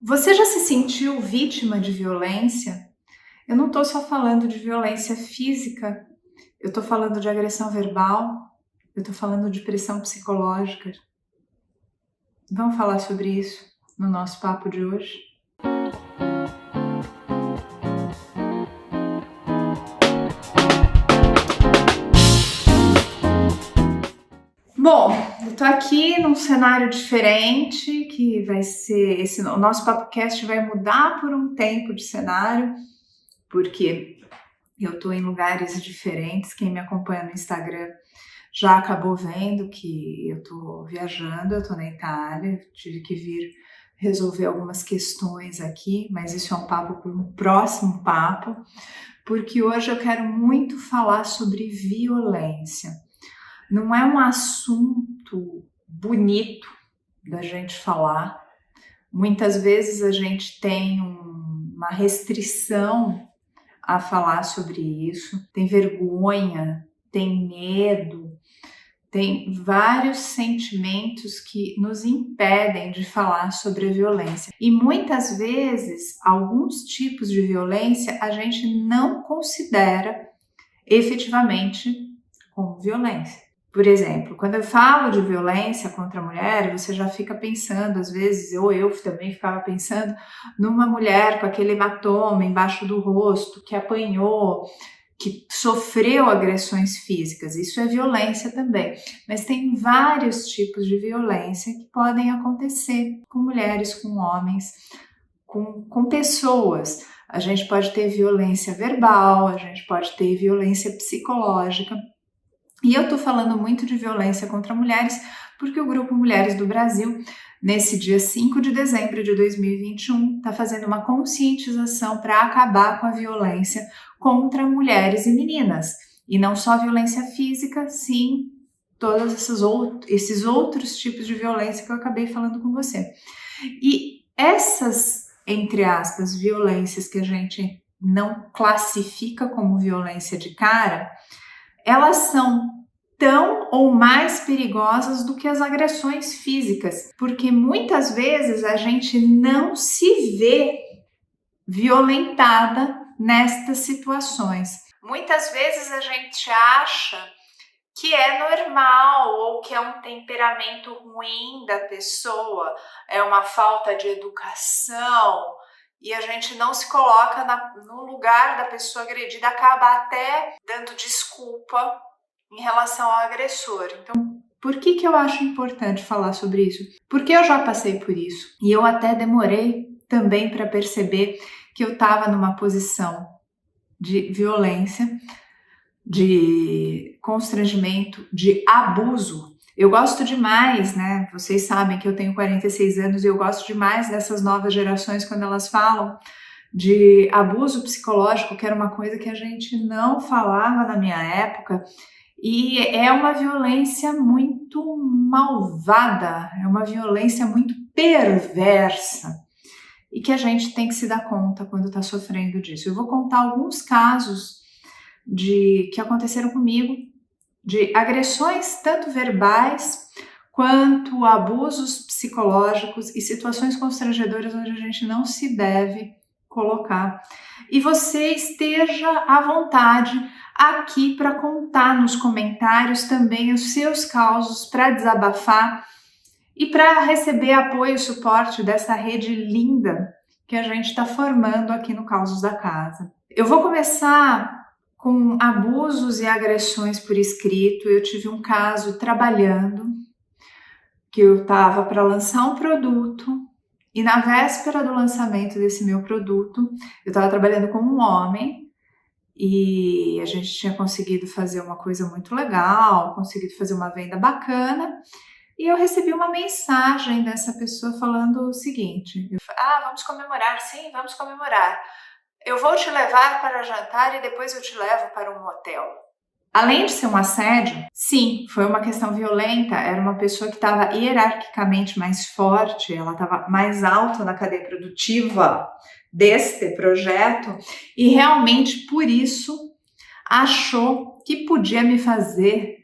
Você já se sentiu vítima de violência? Eu não estou só falando de violência física, eu estou falando de agressão verbal, eu estou falando de pressão psicológica. Vamos falar sobre isso no nosso papo de hoje? Bom, eu tô aqui num cenário diferente, que vai ser o nosso podcast vai mudar por um tempo de cenário, porque eu tô em lugares diferentes. Quem me acompanha no Instagram já acabou vendo que eu tô viajando, eu tô na Itália, tive que vir resolver algumas questões aqui, mas isso é um papo para um próximo papo, porque hoje eu quero muito falar sobre violência. Não é um assunto bonito da gente falar. Muitas vezes a gente tem uma restrição a falar sobre isso, tem vergonha, tem medo, tem vários sentimentos que nos impedem de falar sobre a violência. E muitas vezes, alguns tipos de violência a gente não considera efetivamente como violência. Por exemplo, quando eu falo de violência contra a mulher, você já fica pensando, às vezes, ou eu também ficava pensando, numa mulher com aquele hematoma embaixo do rosto, que apanhou, que sofreu agressões físicas. Isso é violência também. Mas tem vários tipos de violência que podem acontecer com mulheres, com homens, com pessoas. A gente pode ter violência verbal, a gente pode ter violência psicológica. E eu tô falando muito de violência contra mulheres porque o Grupo Mulheres do Brasil, nesse dia 5 de dezembro de 2021, está fazendo uma conscientização para acabar com a violência contra mulheres e meninas. E não só violência física, sim, todos esses outros tipos de violência que eu acabei falando com você. E essas, entre aspas, violências que a gente não classifica como violência de cara, elas são tão ou mais perigosas do que as agressões físicas, porque muitas vezes a gente não se vê violentada nestas situações. Muitas vezes a gente acha que é normal ou que é um temperamento ruim da pessoa, é uma falta de educação, e a gente não se coloca no lugar da pessoa agredida, acaba até dando desculpa em relação ao agressor. Então, por que eu acho importante falar sobre isso? Porque eu já passei por isso e eu até demorei também para perceber que eu estava numa posição de violência, de constrangimento, de abuso. Eu gosto demais, né? Vocês sabem que eu tenho 46 anos e eu gosto demais dessas novas gerações quando elas falam de abuso psicológico, que era uma coisa que a gente não falava na minha época. E é uma violência muito malvada, é uma violência muito perversa e que a gente tem que se dar conta quando está sofrendo disso. Eu vou contar alguns casos que aconteceram comigo, de agressões tanto verbais quanto abusos psicológicos e situações constrangedoras onde a gente não se deve colocar. E você esteja à vontade aqui para contar nos comentários também os seus causos, para desabafar e para receber apoio e suporte dessa rede linda que a gente está formando aqui no Causos da Casa. Eu vou começar com abusos e agressões por escrito. Eu tive um caso trabalhando, que eu estava para lançar um produto, e na véspera do lançamento desse meu produto, eu estava trabalhando com um homem, e a gente tinha conseguido fazer uma coisa muito legal, conseguido fazer uma venda bacana, e eu recebi uma mensagem dessa pessoa falando o seguinte: vamos comemorar, sim, vamos comemorar. Eu vou te levar para jantar e depois eu te levo para um motel. Além de ser um assédio, sim, foi uma questão violenta, era uma pessoa que estava hierarquicamente mais forte, ela estava mais alta na cadeia produtiva deste projeto e realmente por isso achou que podia me fazer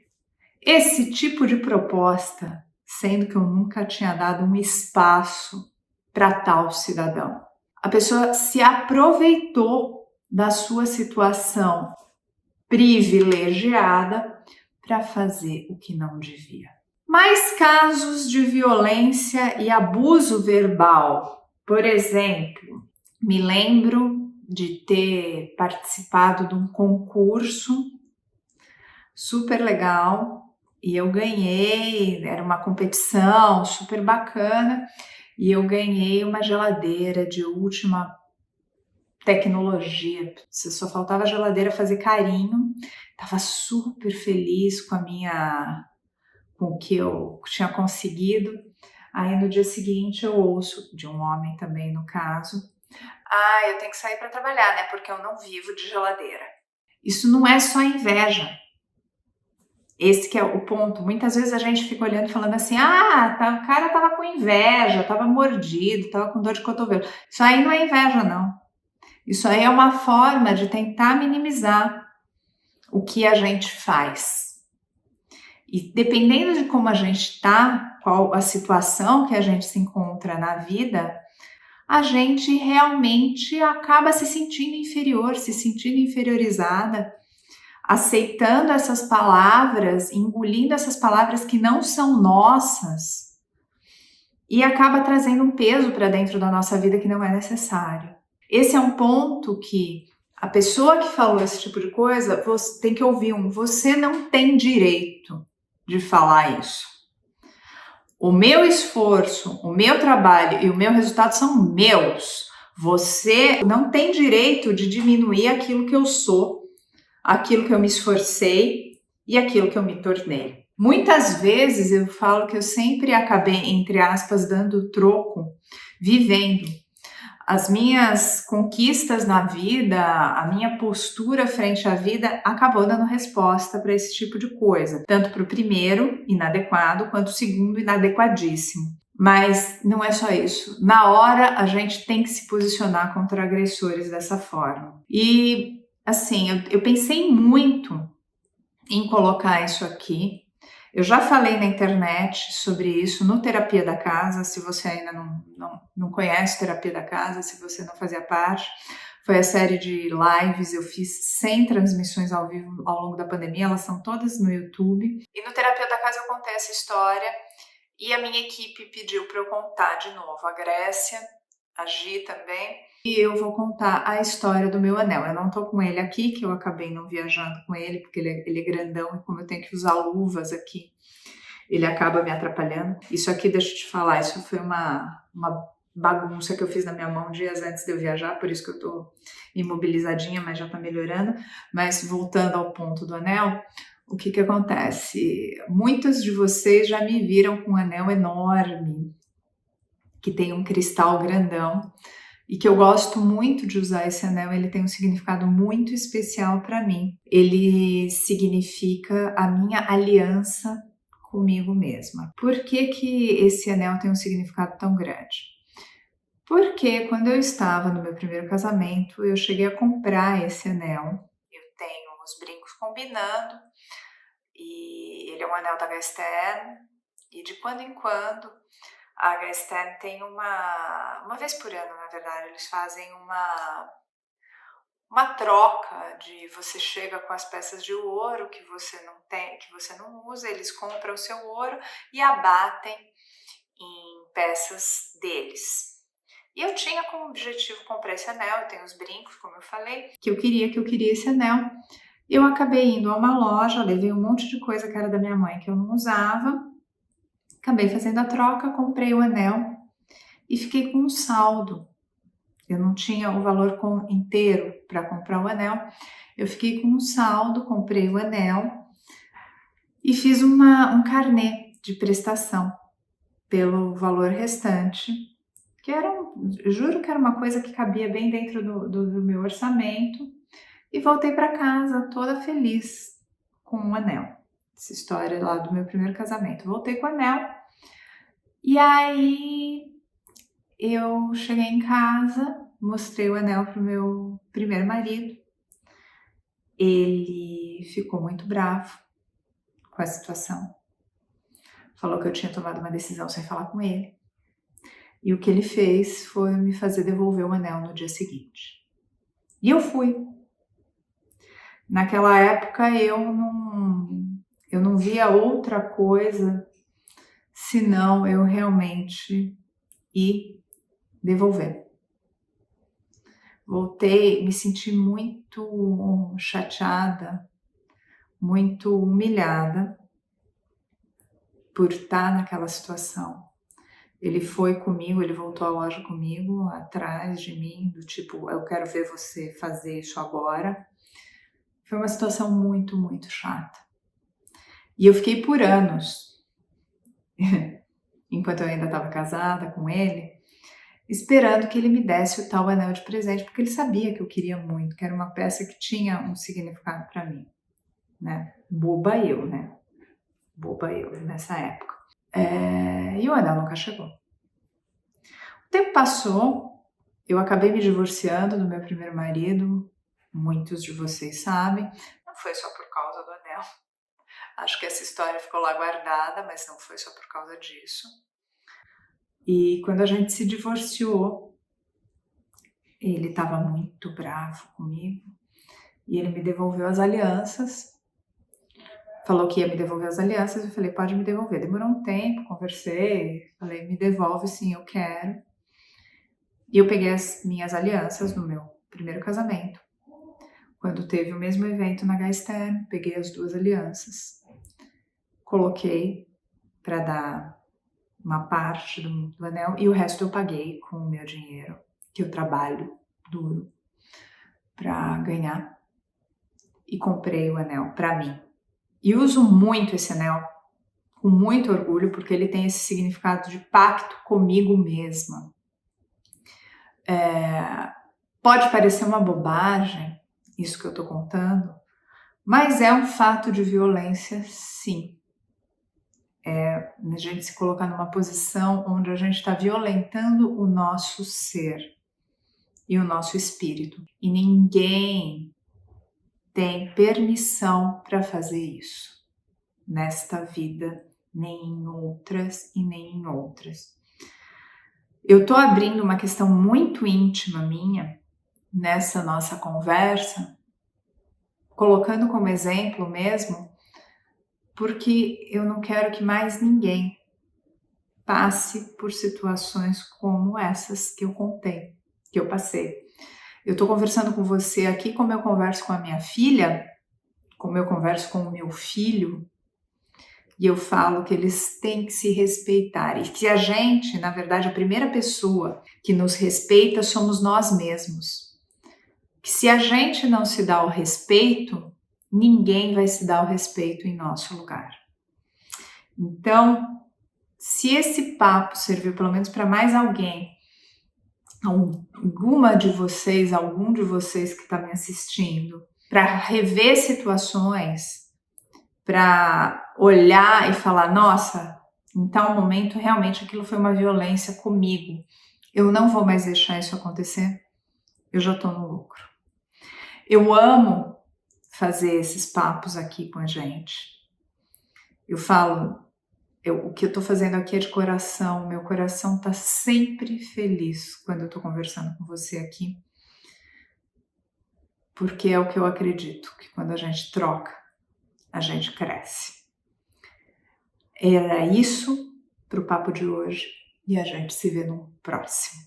esse tipo de proposta, sendo que eu nunca tinha dado um espaço para tal cidadão. A pessoa se aproveitou da sua situação privilegiada para fazer o que não devia. Mais casos de violência e abuso verbal. Por exemplo, me lembro de ter participado de um concurso super legal e eu ganhei, era uma competição super bacana e eu ganhei uma geladeira de última tecnologia. Só faltava a geladeira fazer carinho. Tava super feliz com o que eu tinha conseguido. Aí no dia seguinte eu ouço de um homem também, no caso: "Ah, eu tenho que sair para trabalhar, né? Porque eu não vivo de geladeira." Isso não é só inveja. Esse que é o ponto. Muitas vezes a gente fica olhando e falando assim: o cara tava com inveja, tava mordido, tava com dor de cotovelo. Isso aí não é inveja, não. Isso aí é uma forma de tentar minimizar o que a gente faz. E dependendo de como a gente tá, qual a situação que a gente se encontra na vida, a gente realmente acaba se sentindo inferior, se sentindo inferiorizada, aceitando essas palavras, engolindo essas palavras que não são nossas e acaba trazendo um peso para dentro da nossa vida que não é necessário. Esse é um ponto que a pessoa que falou esse tipo de coisa, você tem que ouvir você não tem direito de falar isso. O meu esforço, o meu trabalho e o meu resultado são meus. Você não tem direito de diminuir aquilo que eu sou, aquilo que eu me esforcei e aquilo que eu me tornei. Muitas vezes eu falo que eu sempre acabei, entre aspas, dando troco, vivendo. As minhas conquistas na vida, a minha postura frente à vida acabou dando resposta para esse tipo de coisa. Tanto para o primeiro, inadequado, quanto o segundo, inadequadíssimo. Mas não é só isso. Na hora, a gente tem que se posicionar contra agressores dessa forma. E, assim, eu pensei muito em colocar isso aqui. Eu já falei na internet sobre isso no Terapia da Casa. Se você ainda não conhece Terapia da Casa, se você não fazia parte, foi a série de lives, eu fiz 100 transmissões ao vivo ao longo da pandemia, elas são todas no YouTube. E no Terapia da Casa eu contei essa história e a minha equipe pediu para eu contar de novo. A Grécia, a Gi também. E eu vou contar a história do meu anel. Eu não tô com ele aqui, que eu acabei não viajando com ele, porque ele é grandão e como eu tenho que usar luvas aqui, ele acaba me atrapalhando. Isso aqui, deixa eu te falar, isso foi uma bagunça que eu fiz na minha mão dias antes de eu viajar, por isso que eu tô imobilizadinha, mas já tá melhorando. Mas voltando ao ponto do anel, o que acontece? Muitos de vocês já me viram com um anel enorme, que tem um cristal grandão, e que eu gosto muito de usar esse anel. Ele tem um significado muito especial para mim. Ele significa a minha aliança comigo mesma. Por que esse anel tem um significado tão grande? Porque quando eu estava no meu primeiro casamento, eu cheguei a comprar esse anel. Eu tenho os brincos combinando, e ele é um anel da Gasten, e de quando em quando a Gasten tem uma vez por ano, na verdade, eles fazem uma troca de você chega com as peças de ouro que você não tem, que você não usa, eles compram o seu ouro e abatem em peças deles. E eu tinha como objetivo comprar esse anel, eu tenho os brincos, como eu falei, que eu queria esse anel. Eu acabei indo a uma loja, levei um monte de coisa que era da minha mãe que eu não usava, acabei fazendo a troca, comprei o anel e fiquei com um saldo. Eu não tinha o valor inteiro para comprar o anel, eu fiquei com um saldo, comprei o anel e fiz um carnê de prestação pelo valor restante, que juro que era uma coisa que cabia bem dentro do meu orçamento, e voltei para casa toda feliz com o anel. Essa história lá do meu primeiro casamento. Voltei com o anel e aí eu cheguei em casa, mostrei o anel pro meu primeiro marido. Ele ficou muito bravo com a situação. Falou que eu tinha tomado uma decisão sem falar com ele. E o que ele fez foi me fazer devolver o anel no dia seguinte. E eu fui. Naquela época eu não via outra coisa senão eu realmente ir devolver. Voltei, me senti muito chateada, muito humilhada por estar naquela situação. Ele foi comigo, ele voltou à loja comigo, atrás de mim, do tipo, eu quero ver você fazer isso agora. Foi uma situação muito, muito chata. E eu fiquei por anos, enquanto eu ainda estava casada com ele, esperando que ele me desse o tal anel de presente, porque ele sabia que eu queria muito, que era uma peça que tinha um significado para mim, né? Boba eu, né? Boba eu nessa época. E o anel nunca chegou. O tempo passou, eu acabei me divorciando do meu primeiro marido, muitos de vocês sabem, não foi só por causa do anel. Acho que essa história ficou lá guardada, mas não foi só por causa disso. E quando a gente se divorciou, ele estava muito bravo comigo e ele me devolveu as alianças. Falou que ia me devolver as alianças, eu falei, pode me devolver. Demorou um tempo, conversei, falei, me devolve sim, eu quero. E eu peguei as minhas alianças no meu primeiro casamento. Quando teve o mesmo evento na Gaster, peguei as 2 alianças, coloquei para dar uma parte do anel e o resto eu paguei com o meu dinheiro, que eu trabalho duro para ganhar, e comprei o anel para mim. E uso muito esse anel, com muito orgulho, porque ele tem esse significado de pacto comigo mesma. Pode parecer uma bobagem, isso que eu estou contando, mas é um fato de violência, sim. A gente se colocar numa posição onde a gente está violentando o nosso ser e o nosso espírito. E ninguém tem permissão para fazer isso nesta vida, nem em outras e nem em outras. Eu estou abrindo uma questão muito íntima minha nessa nossa conversa, colocando como exemplo mesmo, porque eu não quero que mais ninguém passe por situações como essas que eu contei, que eu passei. Eu estou conversando com você aqui como eu converso com a minha filha, como eu converso com o meu filho, e eu falo que eles têm que se respeitar. E que a gente, na verdade, a primeira pessoa que nos respeita somos nós mesmos. Que se a gente não se dá o respeito, ninguém vai se dar o respeito em nosso lugar. Então, se esse papo serviu pelo menos para mais alguém, algum de vocês que está me assistindo, para rever situações, para olhar e falar, nossa, em tal momento realmente aquilo foi uma violência comigo, eu não vou mais deixar isso acontecer, eu já estou no lucro. Eu amo fazer esses papos aqui com a gente. Eu falo, o que eu estou fazendo aqui é de coração, meu coração está sempre feliz quando eu estou conversando com você aqui, porque é o que eu acredito, que quando a gente troca, a gente cresce. Era isso para o papo de hoje e a gente se vê no próximo.